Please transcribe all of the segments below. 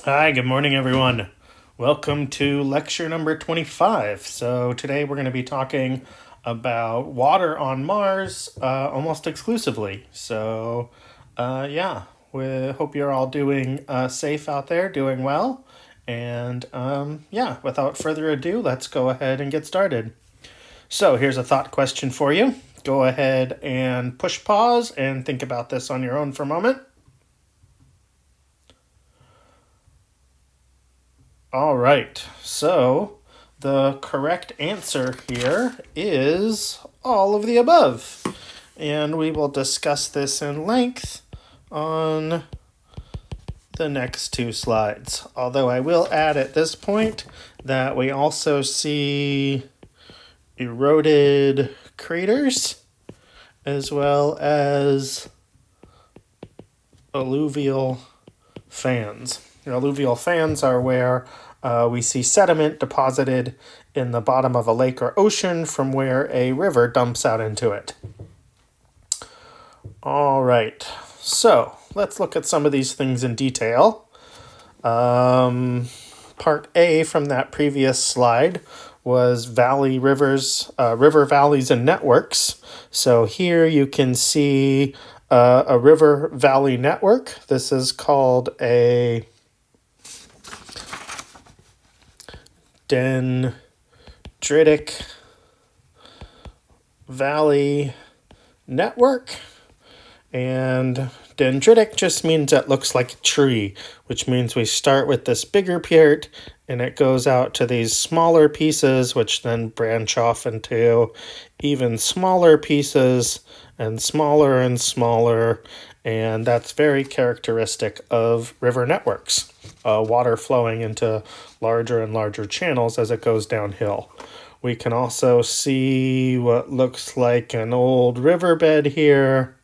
Hi, good morning, everyone. Welcome to lecture number 25. So, today we're going to be talking about water on Mars almost exclusively. We hope you're all doing safe out there, doing well. Without further ado, let's go ahead and get started. So, here's a thought question for you. Go ahead and push pause and think about this on your own for a moment. All right, so the correct answer here is all of the above. And we will discuss this in length on the next two slides. Although I will add at this point that we also see eroded craters as well as alluvial fans. Alluvial fans are where we see sediment deposited in the bottom of a lake or ocean from where a river dumps out into it. All right, so let's look at some of these things in detail. Part A from that previous slide was river valleys and networks. So here you can see a river valley network. This is called a dendritic valley network. And dendritic just means it looks like a tree, which means we start with this bigger part and it goes out to these smaller pieces, which then branch off into even smaller pieces and smaller and smaller. And that's very characteristic of river networks. Water flowing into larger and larger channels as it goes downhill. We can also see what looks like an old riverbed here.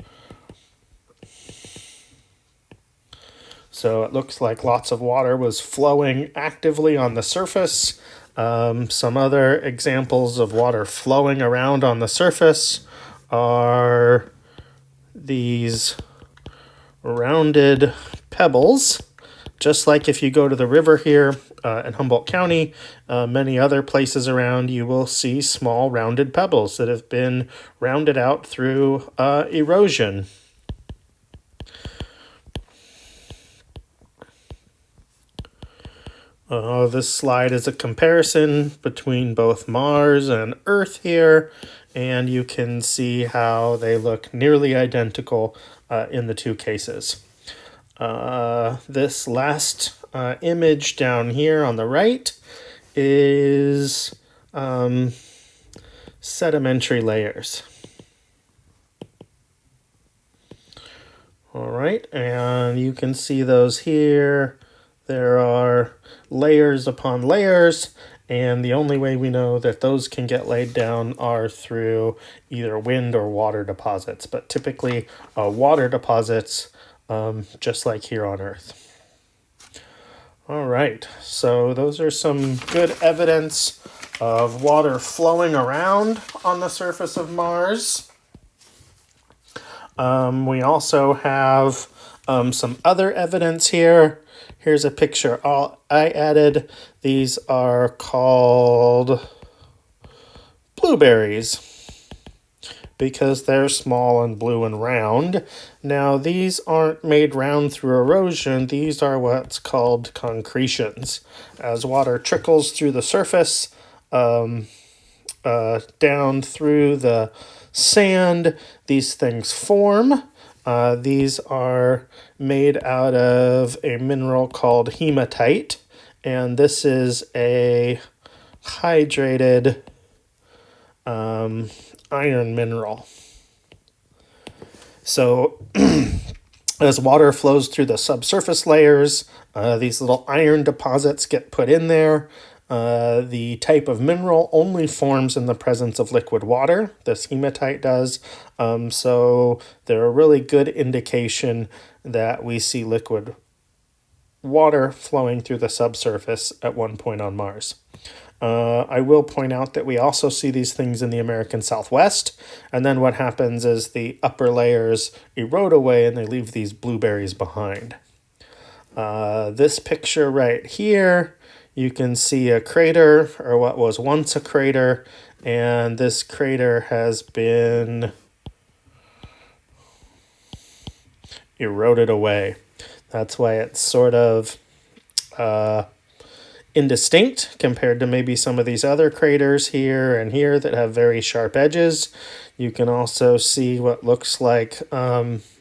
So it looks like lots of water was flowing actively on the surface. Some other examples of water flowing around on the surface are these rounded pebbles. Just like if you go to the river here in Humboldt County, many other places around, you will see small rounded pebbles that have been rounded out through erosion. This slide is a comparison between both Mars and Earth here, and you can see how they look nearly identical in the two cases. This last image down here on the right is sedimentary layers. All right, and you can see those here. There are layers upon layers, and the only way we know that those can get laid down are through either wind or water deposits, but typically water deposits just like here on Earth. All right, so those are some good evidence of water flowing around on the surface of Mars. We also have some other evidence here. Here's a picture I added. These are called blueberries because they're small and blue and round. Now, these aren't made round through erosion. These are what's called concretions. As water trickles through the surface, down through the sand, these things form. These are made out of a mineral called hematite, and this is a hydrated iron mineral. So as water flows through the subsurface layers, these little iron deposits get put in there. The type of mineral only forms in the presence of liquid water. This hematite does. So they're a really good indication that we see liquid water flowing through the subsurface at one point on Mars. I will point out that we also see these things in the American Southwest, and then what happens is the upper layers erode away and they leave these blueberries behind. This picture right here, you can see a crater, or what was once a crater, and this crater has been eroded away. That's why it's sort of indistinct compared to maybe some of these other craters here and here that have very sharp edges. You can also see what looks like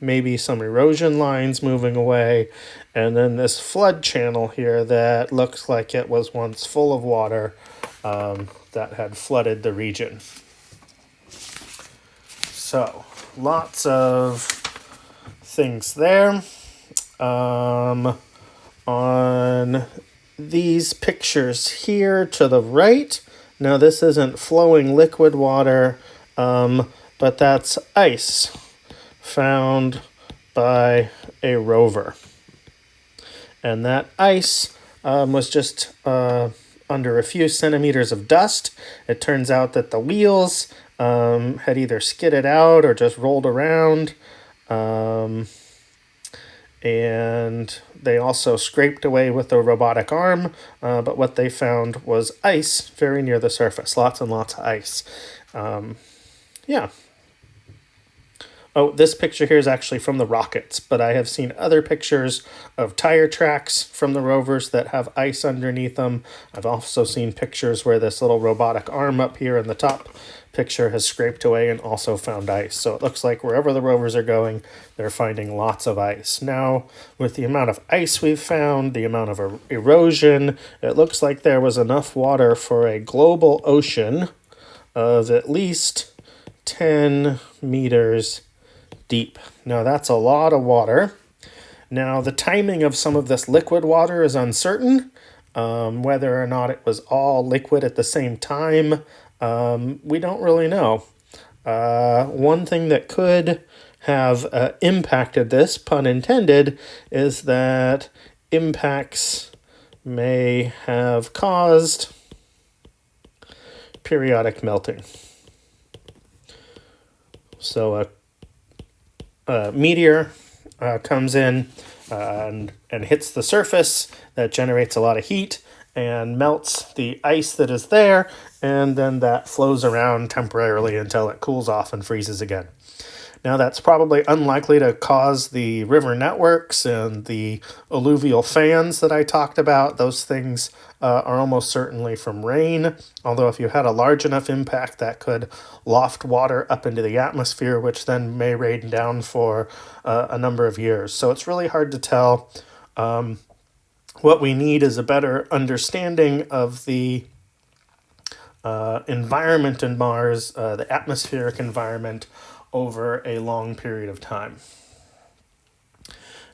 maybe some erosion lines moving away, and then this flood channel here that looks like it was once full of water that had flooded the region. So lots of things there. On these pictures here to the right, now this isn't flowing liquid water, but that's ice found by a rover. And that ice was just under a few centimeters of dust. It turns out that the wheels had either skidded out or just rolled around. And they also scraped away with a robotic arm, but what they found was ice very near the surface, lots and lots of ice. Yeah. Oh, this picture here is actually from the rockets, but I have seen other pictures of tire tracks from the rovers that have ice underneath them. I've also seen pictures where this little robotic arm up here in the top picture has scraped away and also found ice. So it looks like wherever the rovers are going, they're finding lots of ice. Now, with the amount of ice we've found, the amount of erosion, it looks like there was enough water for a global ocean of at least 10 meters deep. Now, that's a lot of water. Now, the timing of some of this liquid water is uncertain. Whether or not it was all liquid at the same time, we don't really know. One thing that could have impacted this, pun intended, is that impacts may have caused periodic melting. So a meteor comes in and hits the surface. That generates a lot of heat and melts the ice that is there, and then that flows around temporarily until it cools off and freezes again. Now, that's probably unlikely to cause the river networks and the alluvial fans that I talked about. Those things are almost certainly from rain, although if you had a large enough impact, that could loft water up into the atmosphere, which then may rain down for a number of years. So it's really hard to tell. What we need is a better understanding of the environment in Mars, the atmospheric environment, over a long period of time.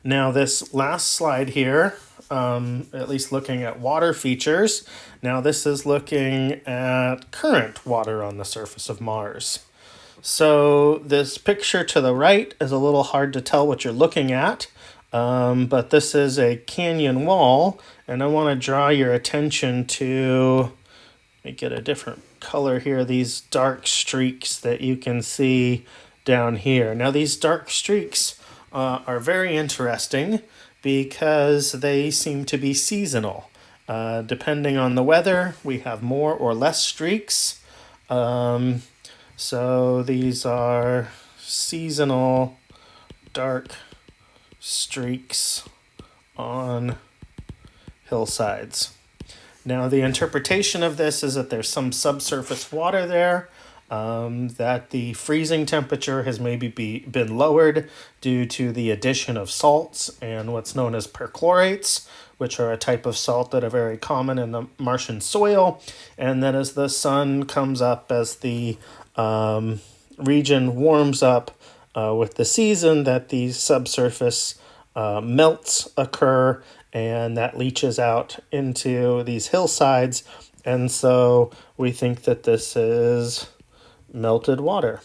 Now, this last slide here, at least looking at water features, now this is looking at current water on the surface of Mars. So this picture to the right is a little hard to tell what you're looking at, but this is a canyon wall, and I want to draw your attention to, let me get a different color here, these dark streaks that you can see down here. Now, these dark streaks are very interesting because they seem to be seasonal. Depending on the weather, we have more or less streaks. So these are seasonal dark streaks on hillsides. Now, the interpretation of this is that there's some subsurface water there, that the freezing temperature has maybe been lowered due to the addition of salts and what's known as perchlorates, which are a type of salt that are very common in the Martian soil. And then as the sun comes up, as the region warms up with the season, that these subsurface melts occur, and that leaches out into these hillsides. And so we think that this is melted water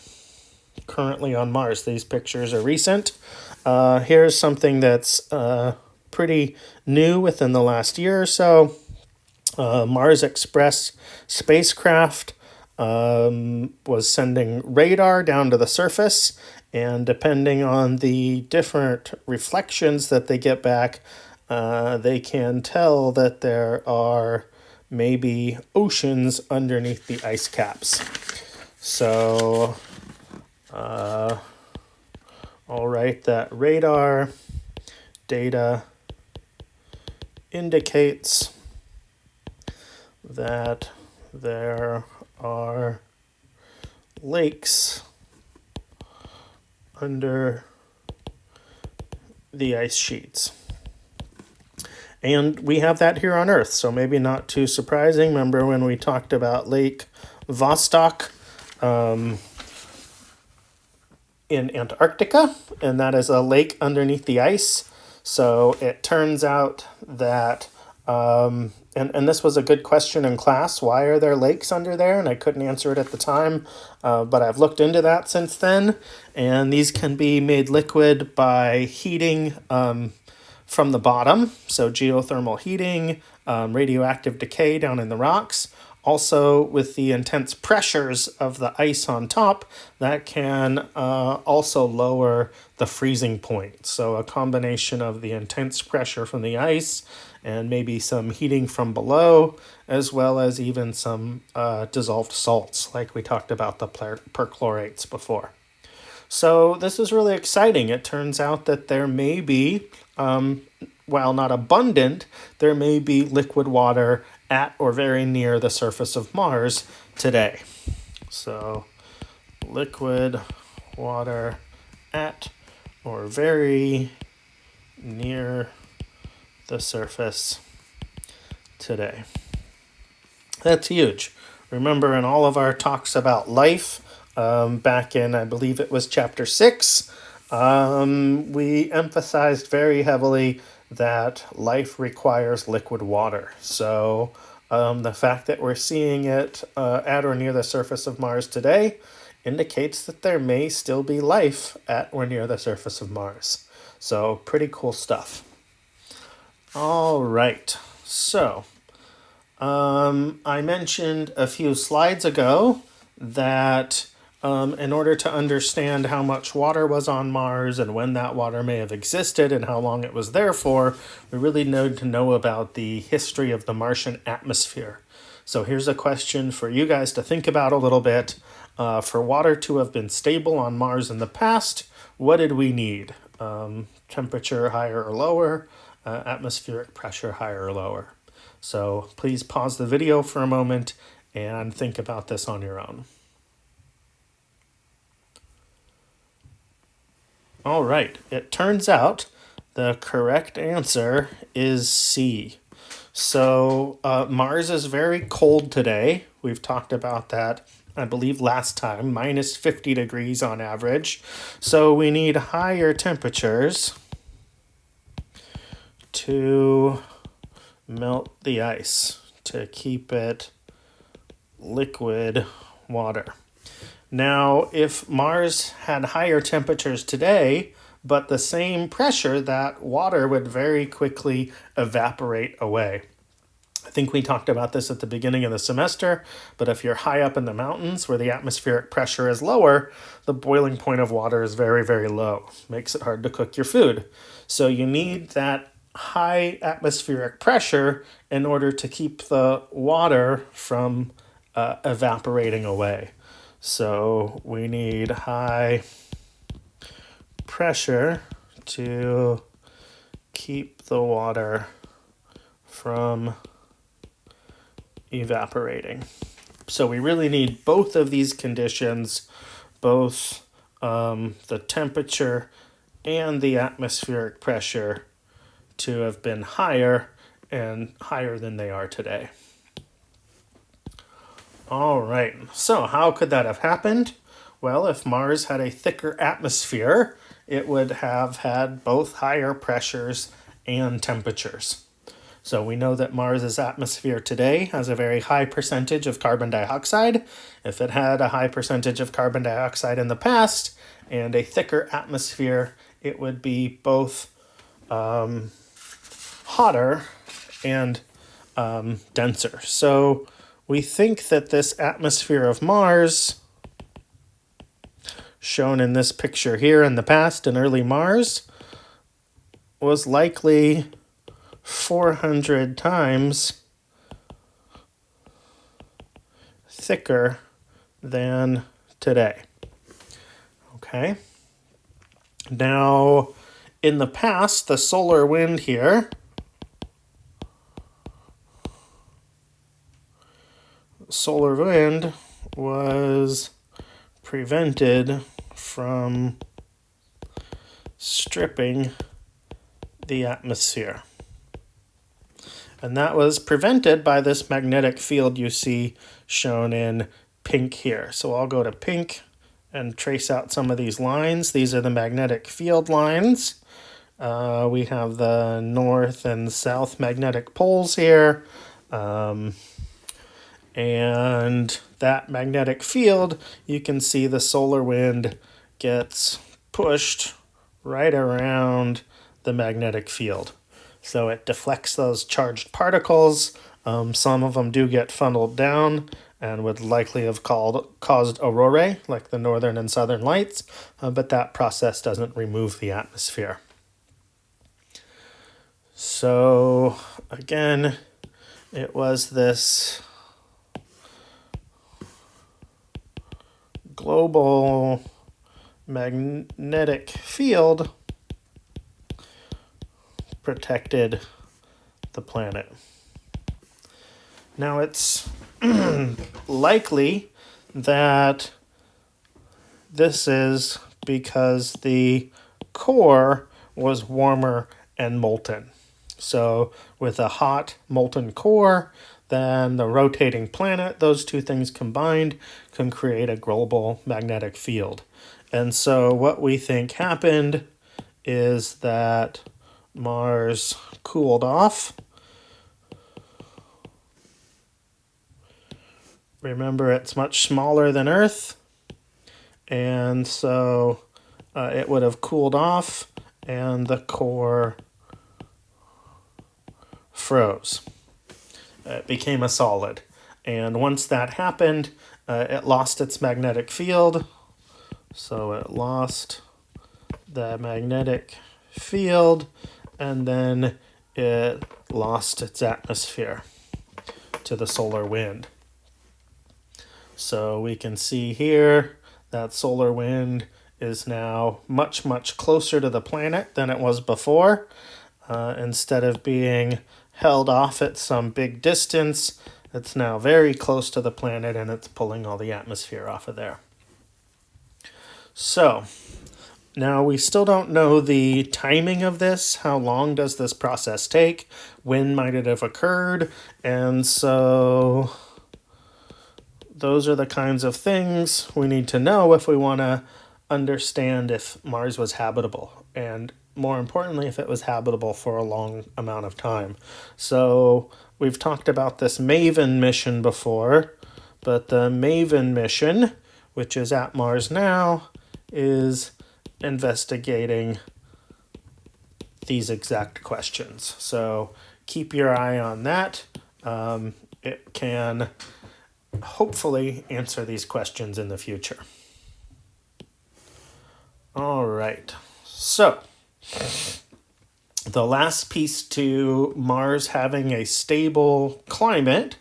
currently on Mars. These pictures are recent. Here's something that's pretty new within the last year or so. Mars Express spacecraft was sending radar down to the surface, and depending on the different reflections that they get back, they can tell that there are maybe oceans underneath the ice caps. So I'll write that radar data indicates that there are lakes under the ice sheets. And we have that here on Earth, so maybe not too surprising. Remember when we talked about Lake Vostok in Antarctica? And that is a lake underneath the ice. So it turns out that, and this was a good question in class, why are there lakes under there? And I couldn't answer it at the time, but I've looked into that since then. And these can be made liquid by heating from the bottom, so geothermal heating, radioactive decay down in the rocks. Also, with the intense pressures of the ice on top, that can also lower the freezing point. So a combination of the intense pressure from the ice and maybe some heating from below, as well as even some dissolved salts, like we talked about the perchlorates before. So this is really exciting. It turns out that there may be, while not abundant, there may be liquid water at or very near the surface of Mars today. So liquid water at or very near the surface today. That's huge. Remember, in all of our talks about life, back in, I believe it was chapter 6, we emphasized very heavily that life requires liquid water. So the fact that we're seeing it at or near the surface of Mars today indicates that there may still be life at or near the surface of Mars. So pretty cool stuff. All right, so I mentioned a few slides ago that in order to understand how much water was on Mars and when that water may have existed and how long it was there for, we really need to know about the history of the Martian atmosphere. So here's a question for you guys to think about a little bit. For water to have been stable on Mars in the past, what did we need? Temperature higher or lower? Atmospheric pressure higher or lower? So please pause the video for a moment and think about this on your own. All right, it turns out the correct answer is C. So Mars is very cold today. We've talked about that, I believe, last time, minus 50 degrees on average. So we need higher temperatures to melt the ice, to keep it liquid water. Now, if Mars had higher temperatures today, but the same pressure, that water would very quickly evaporate away. I think we talked about this at the beginning of the semester, but if you're high up in the mountains where the atmospheric pressure is lower, the boiling point of water is very, very low. Makes it hard to cook your food. So you need that high atmospheric pressure in order to keep the water from evaporating away. So we need high pressure to keep the water from evaporating. So we really need both of these conditions, both the temperature and the atmospheric pressure, to have been higher and higher than they are today. All right, so how could that have happened? Well, if Mars had a thicker atmosphere, it would have had both higher pressures and temperatures. So we know that Mars's atmosphere today has a very high percentage of carbon dioxide. If it had a high percentage of carbon dioxide in the past and a thicker atmosphere, it would be both hotter and denser. So we think that this atmosphere of Mars, shown in this picture here in the past in early Mars, was likely 400 times thicker than today. Okay. Now, in the past, the solar wind here was prevented from stripping the atmosphere. And that was prevented by this magnetic field you see shown in pink here. So I'll go to pink and trace out some of these lines. These are the magnetic field lines. We have the north and south magnetic poles here. And that magnetic field, you can see the solar wind gets pushed right around the magnetic field. So it deflects those charged particles. Some of them do get funneled down and would likely have caused aurorae, like the northern and southern lights, but that process doesn't remove the atmosphere. So again, it was this global magnetic field protected the planet. Now it's likely that this is because the core was warmer and molten. So with a hot molten core, then the rotating planet, those two things combined can create a global magnetic field. And so what we think happened is that Mars cooled off. Remember, it's much smaller than Earth, and so it would have cooled off and the core froze. It became a solid. And once that happened, it lost its magnetic field. So it lost the magnetic field, and then it lost its atmosphere to the solar wind. So we can see here that solar wind is now much, much closer to the planet than it was before. Instead of being held off at some big distance, it's now very close to the planet and it's pulling all the atmosphere off of there. So now we still don't know the timing of this. How long does this process take? When might it have occurred? And so those are the kinds of things we need to know if we want to understand if Mars was habitable, and more importantly, if it was habitable for a long amount of time. So we've talked about this MAVEN mission before, but the MAVEN mission, which is at Mars now, is investigating these exact questions. So keep your eye on that. It can hopefully answer these questions in the future. All right. So the last piece to Mars having a stable climate,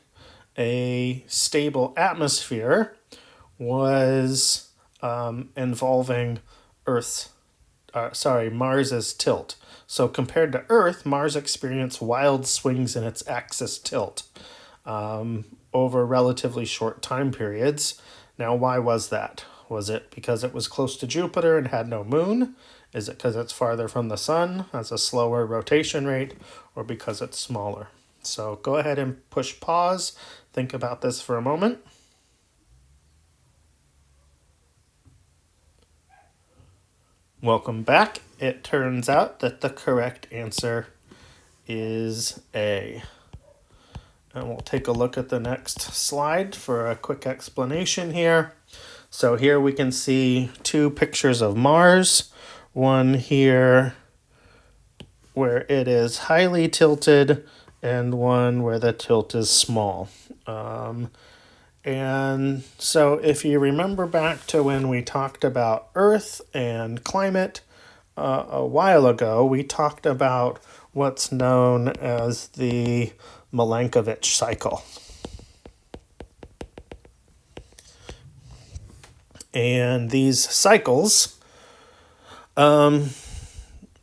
a stable atmosphere, was involving Mars's tilt. So compared to Earth, Mars experienced wild swings in its axis tilt over relatively short time periods. Now, why was that? Was it because it was close to Jupiter and had no moon? Is it because it's farther from the sun, has a slower rotation rate, or because it's smaller? So go ahead and push pause. Think about this for a moment. Welcome back. It turns out that the correct answer is A. And we'll take a look at the next slide for a quick explanation here. So here we can see two pictures of Mars. One here where it is highly tilted and one where the tilt is small. And so if you remember back to when we talked about Earth and climate a while ago, we talked about what's known as the Milankovitch cycle. And these cycles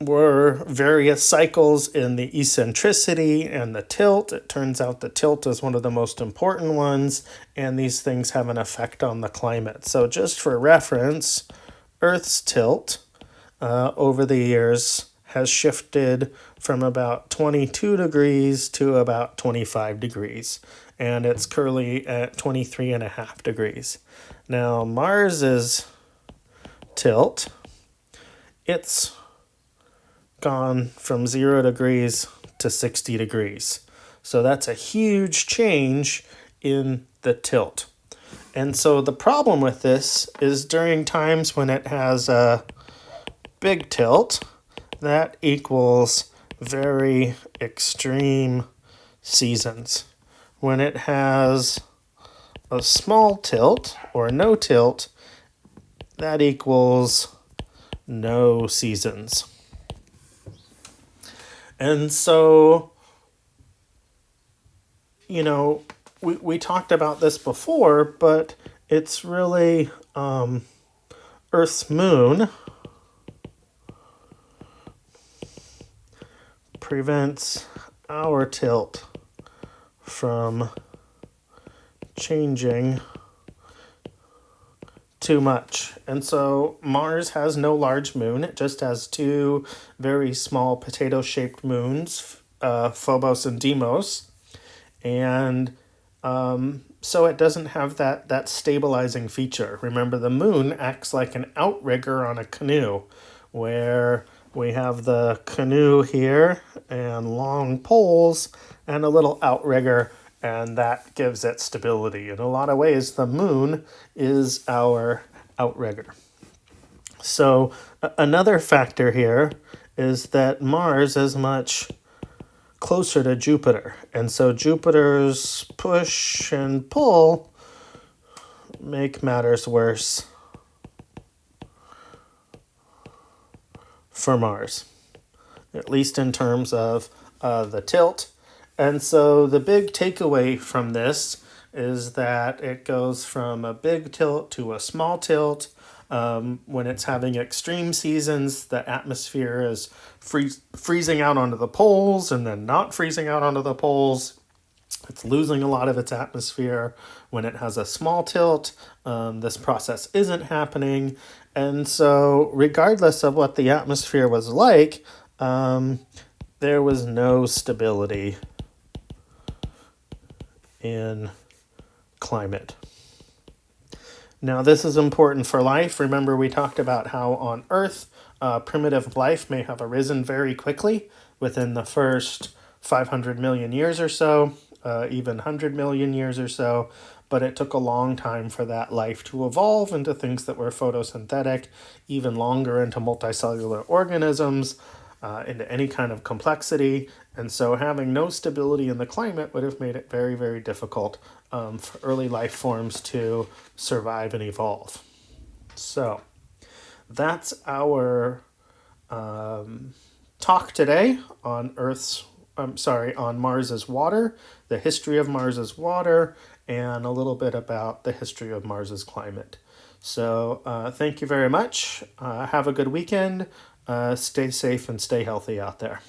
were various cycles in the eccentricity and the tilt. It turns out the tilt is one of the most important ones, and these things have an effect on the climate. So just for reference, Earth's tilt over the years has shifted from about 22 degrees to about 25 degrees, and it's currently at 23.5 degrees. Now, Mars's tilt, it's gone from 0 degrees to 60 degrees. So that's a huge change in the tilt. And so the problem with this is during times when it has a big tilt, that equals very extreme seasons. When it has a small tilt or no tilt, that equals no seasons. And so, we talked about this before, but it's really Earth's moon prevents our tilt from changing too much. And so Mars has no large moon. It just has two very small potato-shaped moons, Phobos and Deimos. And so it doesn't have that stabilizing feature. Remember, the moon acts like an outrigger on a canoe, where we have the canoe here and long poles and a little outrigger, and that gives it stability. In a lot of ways, the moon is our outrigger. So another factor here is that Mars is much closer to Jupiter, and so Jupiter's push and pull make matters worse for Mars, at least in terms of the tilt. And so the big takeaway from this is that it goes from a big tilt to a small tilt. When it's having extreme seasons, the atmosphere is freezing out onto the poles and then not freezing out onto the poles. It's losing a lot of its atmosphere. When it has a small tilt, this process isn't happening. And so regardless of what the atmosphere was like, there was no stability in climate. Now, this is important for life. Remember, we talked about how on Earth, primitive life may have arisen very quickly within the first 500 million years or so, even 100 million years or so, but it took a long time for that life to evolve into things that were photosynthetic, even longer into multicellular organisms, into any kind of complexity. And so having no stability in the climate would have made it very, very difficult for early life forms to survive and evolve. So that's our talk today on on Mars's water, the history of Mars's water, and a little bit about the history of Mars's climate. So thank you very much. Have a good weekend. Stay safe and stay healthy out there.